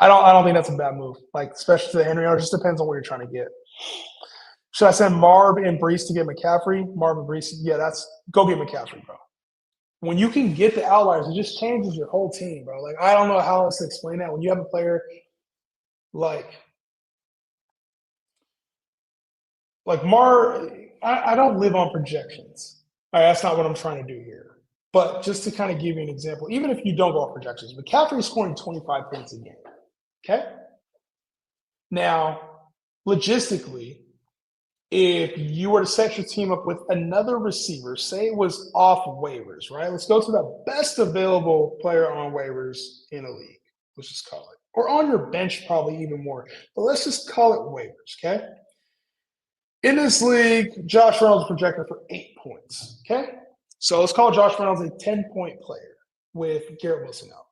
I don't think that's a bad move. Especially to the Henry, it just depends on what you're trying to get. Should I send Marv and Brees to get McCaffrey? Marv and Brees, yeah, go get McCaffrey, bro. When you can get the outliers, it just changes your whole team, bro. I don't know how else to explain that. When you have a player like Marv, I don't live on projections. All right, that's not what I'm trying to do here. But just to kind of give you an example, even if you don't go off projections, McCaffrey is scoring 25 points a game. Okay? Now, logistically, if you were to set your team up with another receiver, say it was off waivers, right? Let's go to the best available player on waivers in a league. Let's just call it. Or on your bench, probably even more. But let's just call it waivers, okay? In this league, Josh Reynolds is projected for 8 points, okay? So let's call Josh Reynolds a 10-point player with Garrett Wilson out.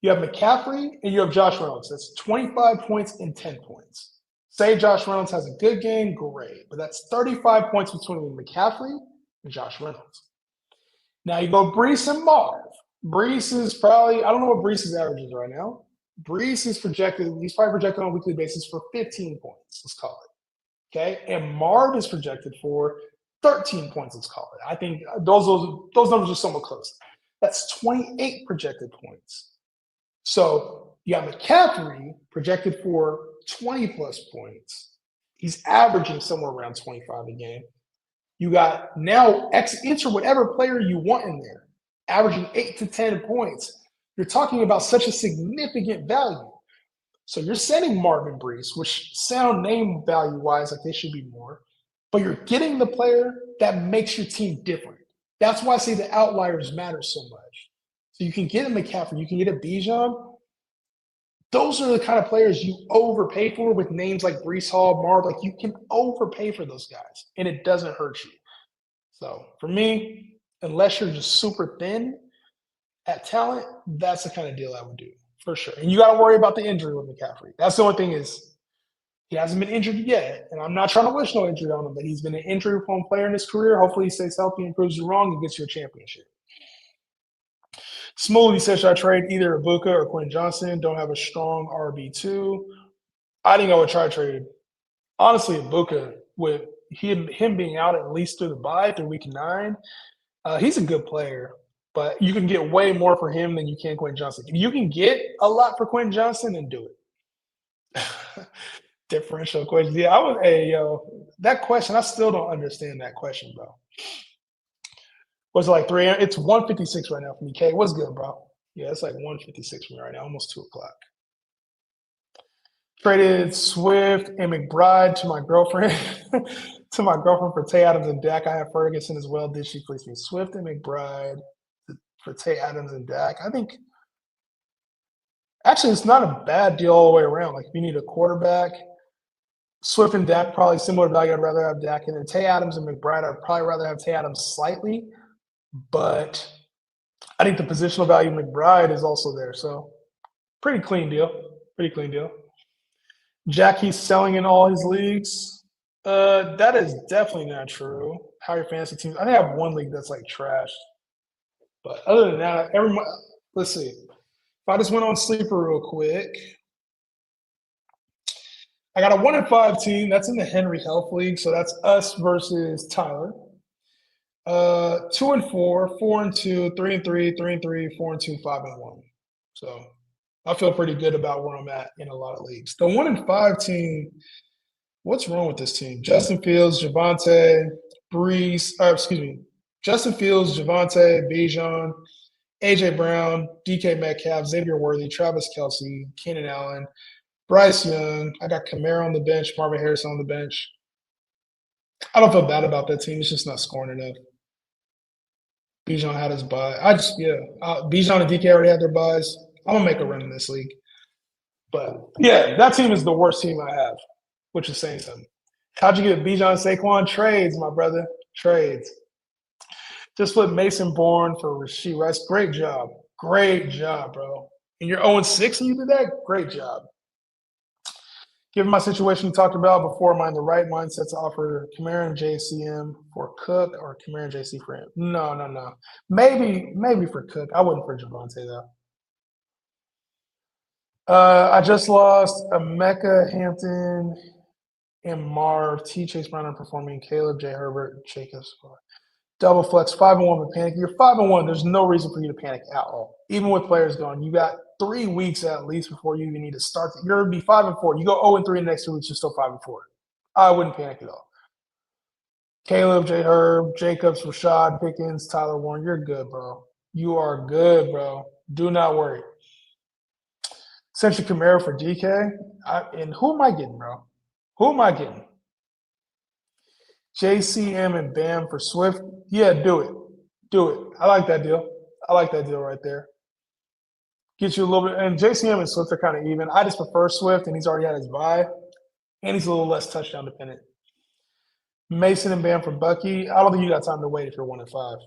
You have McCaffrey and you have Josh Reynolds. That's 25 points and 10 points. Say Josh Reynolds has a good game, great. But that's 35 points between McCaffrey and Josh Reynolds. Now you go Brees and Marv. Brees is probably, I don't know what Brees' average is right now. Brees is projected, he's probably projected on a weekly basis for 15 points, let's call it. Okay? And Marv is projected for 13 points, let's call it. I think those numbers are somewhat close. That's 28 projected points. So you got McCaffrey projected for 20-plus points. He's averaging somewhere around 25 a game. You got now enter whatever player you want in there, averaging 8 to 10 points. You're talking about such a significant value. So you're sending Marvin Brees, which sound name value-wise like they should be more, but you're getting the player that makes your team different. That's why I say the outliers matter so much. So you can get a McCaffrey, you can get a Bijan. Those are the kind of players you overpay for with names like Brees Hall, Marv. You can overpay for those guys, and it doesn't hurt you. So for me, unless you're just super thin at talent, that's the kind of deal I would do for sure. And you got to worry about the injury with McCaffrey. That's the only thing is he hasn't been injured yet, and I'm not trying to wish no injury on him, but he's been an injury-prone player in his career. Hopefully he stays healthy and proves you wrong and gets you a championship. Smoothie says, should I trade either Ibuka or Quinn Johnson? Don't have a strong RB2. I think I would try to trade, honestly, Ibuka with him being out at least through the bye through week 9. He's a good player, but you can get way more for him than you can Quinn Johnson. If you can get a lot for Quinn Johnson, then do it. Differential question. Yeah, that question, I still don't understand that question, bro. Was it like 3? It's 1:56 right now for me. K, what's good, bro? Yeah, it's like 1:56 for me right now, almost 2 o'clock. Traded Swift and McBride to my girlfriend for Tay Adams and Dak. I have Ferguson as well. Did she please me? Swift and McBride for Tay Adams and Dak. I think actually it's not a bad deal all the way around. Like if you need a quarterback, Swift and Dak probably similar value. I'd rather have Dak, and then Tay Adams and McBride. I'd probably rather have Tay Adams slightly, but I think the positional value of McBride is also there. So pretty clean deal. Pretty clean deal. Jack, he's selling in all his leagues. That is definitely not true. How your fantasy teams? I think I have one league that's like trash. But other than that, let's see. If I just went on sleeper real quick, I got a 1-5 team. That's in the Henry Health League. So that's us versus Tyler. 2-4, 4-2, 3-3, 3-3, 4-2, 5-1. So I feel pretty good about where I'm at in a lot of leagues. The 1-5 team, what's wrong with this team? Justin Fields, Javonte, Justin Fields, Javonte, Bijan, AJ Brown, DK Metcalf, Xavier Worthy, Travis Kelce, Keenan Allen, Bryce Young. I got Kamara on the bench, Marvin Harrison on the bench. I don't feel bad about that team. It's just not scoring enough. Bijan had his bye. Bijan and DK already had their buys. I'm gonna make a run in this league. But yeah, that team is the worst team I have, which is saying something. How'd you get Bijan Saquon? Trades, my brother. Trades. Just flip Mason Bourne for Rashee Rice. Great job. Great job, bro. And you're 0-6 and you did that? Great job. Given my situation we talked about before, am I in the right mindset to offer Kamara and JCM for Cook or Kamara and JC for him? No. Maybe for Cook. I wouldn't for Javonte, though. I just lost Emeka, Hampton, and Marv. T. Chase Brown performing. Caleb, J. Herbert, Jacobs. Double flex, 5-1 with panic. You're 5-1. There's no reason for you to panic at all. Even with players going, you got 3 weeks at least before you even need to start. You're going to be 5-4. You go 0-3 in the next 2 weeks, you're still 5-4. I wouldn't panic at all. Caleb, J. Herb, Jacobs, Rashad, Pickens, Tyler Warren. You're good, bro. You are good, bro. Do not worry. Essentially, Kamara for DK. And who am I getting, bro? Who am I getting? JCM and Bam for Swift. Yeah, do it. Do it. I like that deal. I like that deal right there. Get you a little bit. And JCM and Swift are kind of even. I just prefer Swift, and he's already had his bye. And he's a little less touchdown dependent. Mason and Bam for Bucky. I don't think you got time to wait if you're 1-5.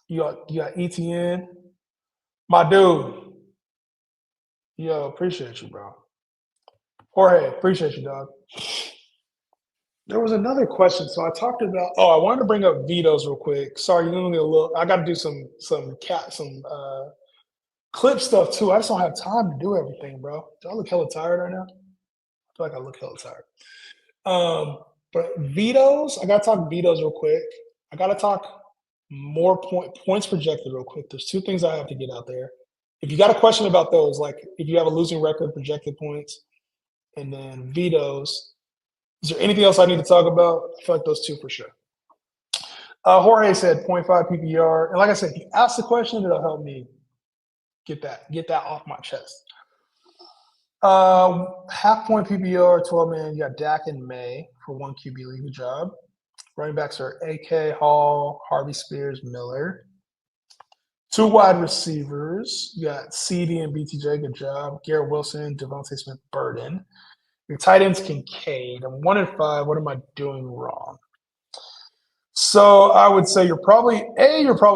You got ETN. My dude. Yo, appreciate you, bro. Jorge, appreciate you, dog. There was another question. So I talked about. I wanted to bring up vetoes real quick. Sorry, you're gonna get a little. I got to do some clip stuff too. I just don't have time to do everything, bro. Do I look hella tired right now? I feel like I look hella tired. But vetoes. I got to talk vetoes real quick. I got to talk more points projected real quick. There's 2 things I have to get out there. If you got a question about those, like if you have a losing record, projected points, and then vetoes. Is there anything else I need to talk about? I feel like those 2 for sure. Jorge said 0.5 PPR. And like I said, if you ask the question, it'll help me get that off my chest. Half point PPR, 12-man. You got Dak and May for 1 QB league. Good job. Running backs are AK, Hall, Harvey Spears, Miller. 2 wide receivers. You got CD and BTJ. Good job. Garrett Wilson, Devontae Smith, Burden. Your tight end's Kincaid. I'm 1-5. What am I doing wrong? So I would say you're probably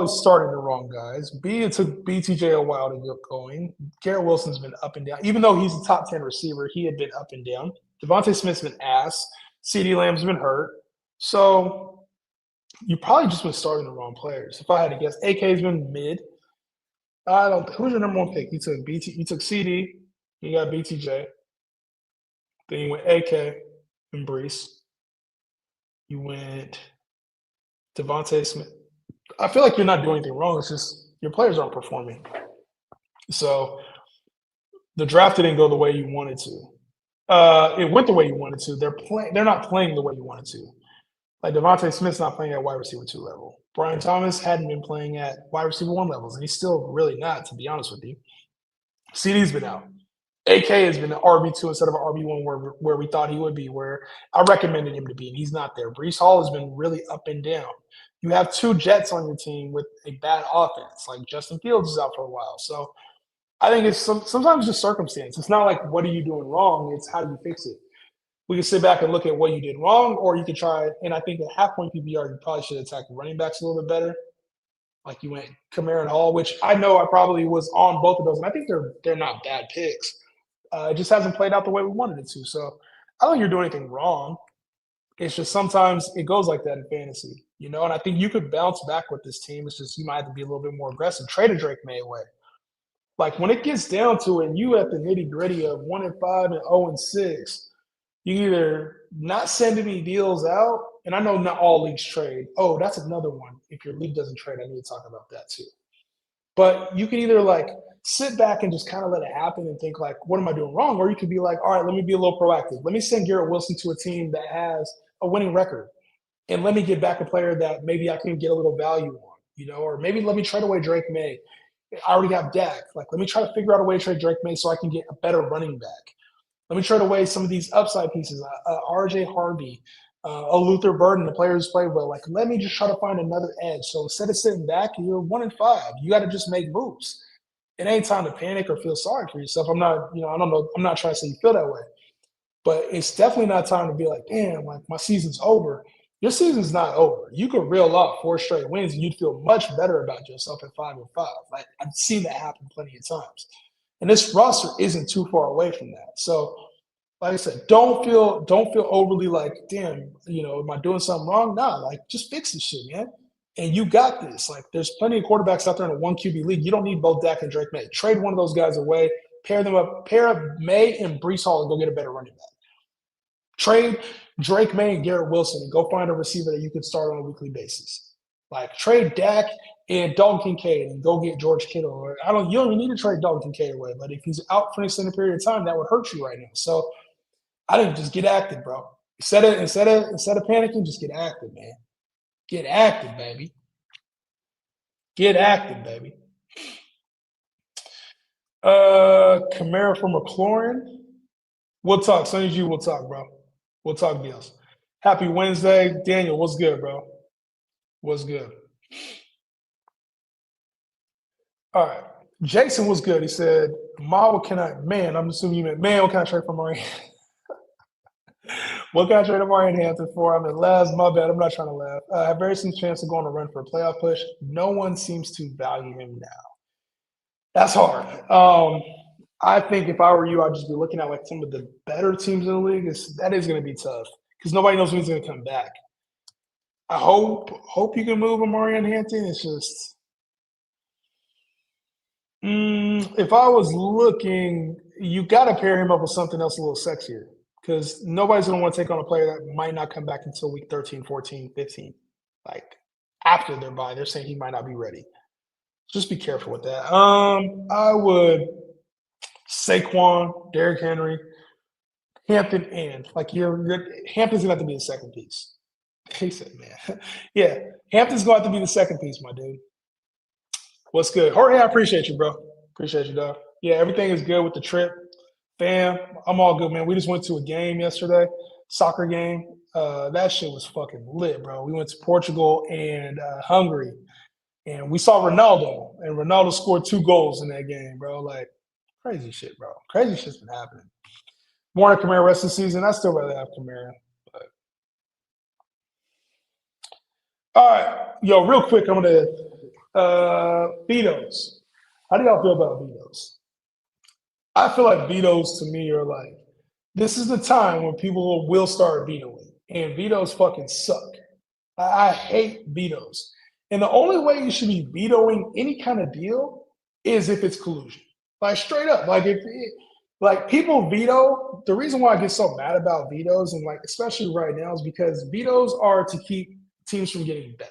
starting the wrong guys. B, it took BTJ a while to get going. Garrett Wilson's been up and down. Even though he's a top 10 receiver, he had been up and down. Devontae Smith's been ass. CeeDee Lamb's been hurt. So you probably just been starting the wrong players. If I had to guess, AK's been mid. Who's your number 1 pick? You took CD. You got BTJ. Then you went AK and Brees. You went Devontae Smith. I feel like you're not doing anything wrong. It's just your players aren't performing. So the draft didn't go the way you wanted to. It went the way you wanted to. They're not playing the way you wanted to. Like Devontae Smith's not playing at wide receiver 2 level. Brian Thomas hadn't been playing at wide receiver 1 levels, and he's still really not, to be honest with you. CD's been out. AK has been an RB2 instead of an RB1 where we thought he would be, where I recommended him to be, and he's not there. Brees Hall has been really up and down. You have two Jets on your team with a bad offense. Like Justin Fields is out for a while. So I think it's sometimes just circumstance. It's not like what are you doing wrong, it's how do you fix it. We can sit back and look at what you did wrong, or you could try, and I think at half point PPR, you probably should attack the running backs a little bit better. Like you went Kamara and Hall, which I know I probably was on both of those, and I think they're not bad picks. It just hasn't played out the way we wanted it to. So I don't think you're doing anything wrong. It's just sometimes it goes like that in fantasy, you know. And I think you could bounce back with this team. It's just you might have to be a little bit more aggressive. Trade a Drake May away. Like when it gets down to it, and you at the nitty gritty of 1-5 and 0-6, you either not send any deals out, and I know not all leagues trade. Oh, that's another one. If your league doesn't trade, I need to talk about that too. But you can either like sit back and just kind of let it happen and think like, what am I doing wrong? Or you could be like, all right, let me be a little proactive. Let me send Garrett Wilson to a team that has a winning record, and let me get back a player that maybe I can get a little value on, you know, or maybe let me trade away Drake May. I already have Dak. Like, let me try to figure out a way to trade Drake May so I can get a better running back. Let me trade away some of these upside pieces, RJ Harvey, a Luther Burden, the players play well. Like, let me just try to find another edge. So instead of sitting back, you're 1-5. You got to just make moves. It ain't time to panic or feel sorry for yourself. I'm not, you know, I don't know. I'm not trying to say you feel that way, but it's definitely not time to be like, damn, like my season's over. Your season's not over. You could reel off 4 straight wins and you'd feel much better about yourself at 5-5. Like I've seen that happen plenty of times. And this roster isn't too far away from that. So, like I said, don't feel overly like, damn, you know, am I doing something wrong? Nah, like just fix this shit, man. And you got this. Like, there's plenty of quarterbacks out there in a 1 QB league. You don't need both Dak and Drake May. Trade one of those guys away, pair them up, pair up May and Brees Hall and go get a better running back. Trade Drake May and Garrett Wilson and go find a receiver that you can start on a weekly basis. Like trade Dak and Dalton Kincaid and go get George Kittle. Or you don't even need to trade Dalton Kincaid away, but if he's out for an extended period of time, that would hurt you right now. So I think just get active, bro. Instead of panicking, just get active, man. Get active, baby. Get active, baby. Kamara from McLaurin. We'll talk. Soon as you, we'll talk, bro. We'll talk deals. Happy Wednesday. Daniel, what's good, bro? What's good? All right. Jason was good. He said, Ma, what can I, man, I'm assuming you meant, man, what can I trade for Maureen? What can I trade Maureen Hampton for? I'm in last, my bad. I'm not trying to laugh. I have very slim chance of going to run for a playoff push. No one seems to value him now. That's hard. I think if I were you, I'd just be looking at like some of the better teams in the league. That is going to be tough because nobody knows when he's going to come back. I hope you can move Amarian Hampton. It's just if I was looking, you got to pair him up with something else a little sexier because nobody's going to want to take on a player that might not come back until week 13, 14, 15. Like after their bye, they're saying he might not be ready. Just be careful with that. I would Saquon, Derrick Henry, Hampton, and like Hampton's gonna have to be the second piece. He said, "Man, yeah, Hampton's gonna have to be the second piece, my dude." What's good, Jorge? I appreciate you, bro. Appreciate you, dog. Yeah, everything is good with the trip, fam. I'm all good, man. We just went to a game yesterday, soccer game. That shit was fucking lit, bro. We went to Portugal and Hungary, and we saw Ronaldo, and Ronaldo scored 2 goals in that game, bro. Like crazy shit, bro. Crazy shit's been happening. Warner Kamara rest of the season. I still rather have Kamara. But. All right, yo, real quick, I'm gonna vetoes. How do y'all feel about vetoes? I feel like vetoes to me are like this is the time when people will start vetoing, and vetoes fucking suck. I hate vetoes, and the only way you should be vetoing any kind of deal is if it's collusion, like straight up. Like if like people veto, the reason why I get so mad about vetoes and like especially right now is because vetoes are to keep teams from getting better.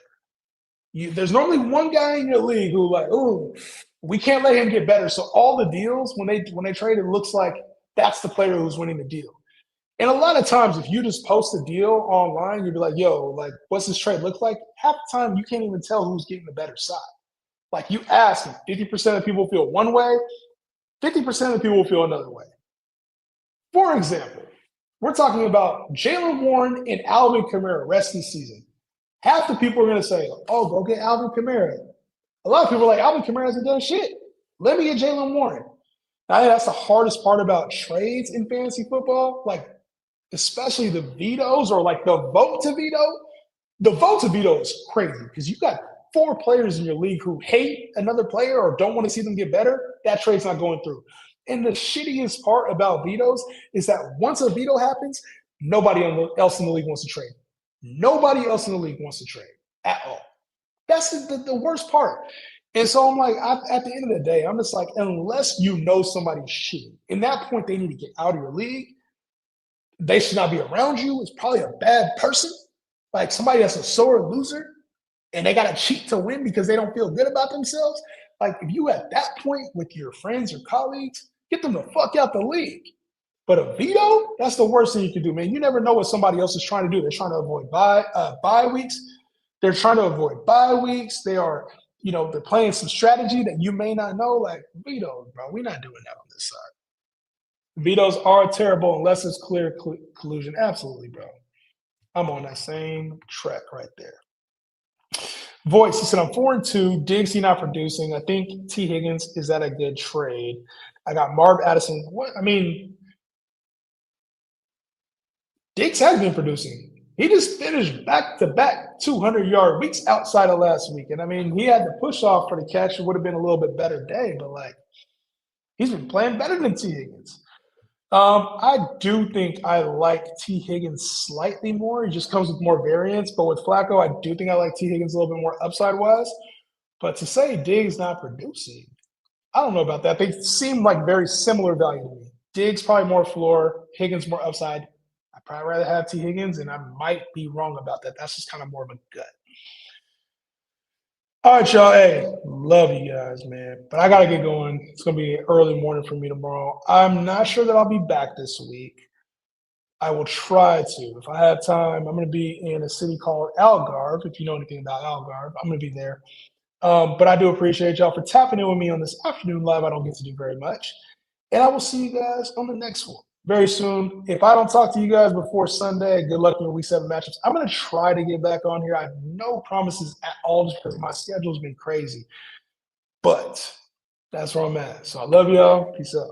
There's normally one guy in your league who like, oh, we can't let him get better. So all the deals when they trade, it looks like that's the player who's winning the deal. And a lot of times, if you just post a deal online, you'd be like, yo, like, what's this trade look like? Half the time, you can't even tell who's getting the better side. Like you ask, and 50% of people feel one way, 50% of the people will feel another way. For example, we're talking about Jalen Warren and Alvin Kamara rest of the season. Half the people are going to say, oh, go get Alvin Kamara. A lot of people are like, Alvin Kamara hasn't done shit. Let me get Jalen Warren. I think that's the hardest part about trades in fantasy football. Like, especially the vetoes or like the vote to veto. The vote to veto is crazy because you got 4 players in your league who hate another player or don't want to see them get better. That trade's not going through. And the shittiest part about vetoes is that once a veto happens, nobody else in the league wants to trade. Nobody else in the league wants to trade at all. That's the worst part. And so I'm like, at the end of the day, I'm just like, unless you know somebody's shitty, in that point, they need to get out of your league. They should not be around you. It's probably a bad person, like somebody that's a sore loser, and they got to cheat to win because they don't feel good about themselves. Like if you at that point with your friends or colleagues, get them the fuck out the league. But a veto, that's the worst thing you can do, man. You never know what somebody else is trying to do. They're trying to avoid bye weeks. They're trying to avoid bye weeks. They are, they're playing some strategy that you may not know. Like vetoes, bro. We're not doing that on this side. Vetoes are terrible unless it's clear collusion. Absolutely, bro. I'm on that same track right there. Voice, he said, I'm 4-2. Diggs, not producing. I think T. Higgins is that a good trade. I got Marv Addison. What? I mean, Diggs has been producing. He just finished back-to-back 200-yard weeks outside of last week. And, I mean, he had the push-off for the catch. It would have been a little bit better day. But, like, he's been playing better than T. Higgins. I do think I like T. Higgins slightly more. He just comes with more variance. But with Flacco, I do think I like T. Higgins a little bit more upside-wise. But to say Diggs not producing, I don't know about that. They seem like very similar value to me. Diggs probably more floor, Higgins more upside. I'd probably rather have T. Higgins, and I might be wrong about that. That's just kind of more of a gut. All right, y'all. Hey, love you guys, man. But I got to get going. It's going to be early morning for me tomorrow. I'm not sure that I'll be back this week. I will try to. If I have time, I'm going to be in a city called Algarve. If you know anything about Algarve, I'm going to be there. But I do appreciate y'all for tapping in with me on this afternoon live. I don't get to do very much. And I will see you guys on the next one very soon. If I don't talk to you guys before Sunday, good luck in your week 7 matchups. I'm going to try to get back on here. I have no promises at all just because my schedule's been crazy. But that's where I'm at. So I love y'all. Peace out.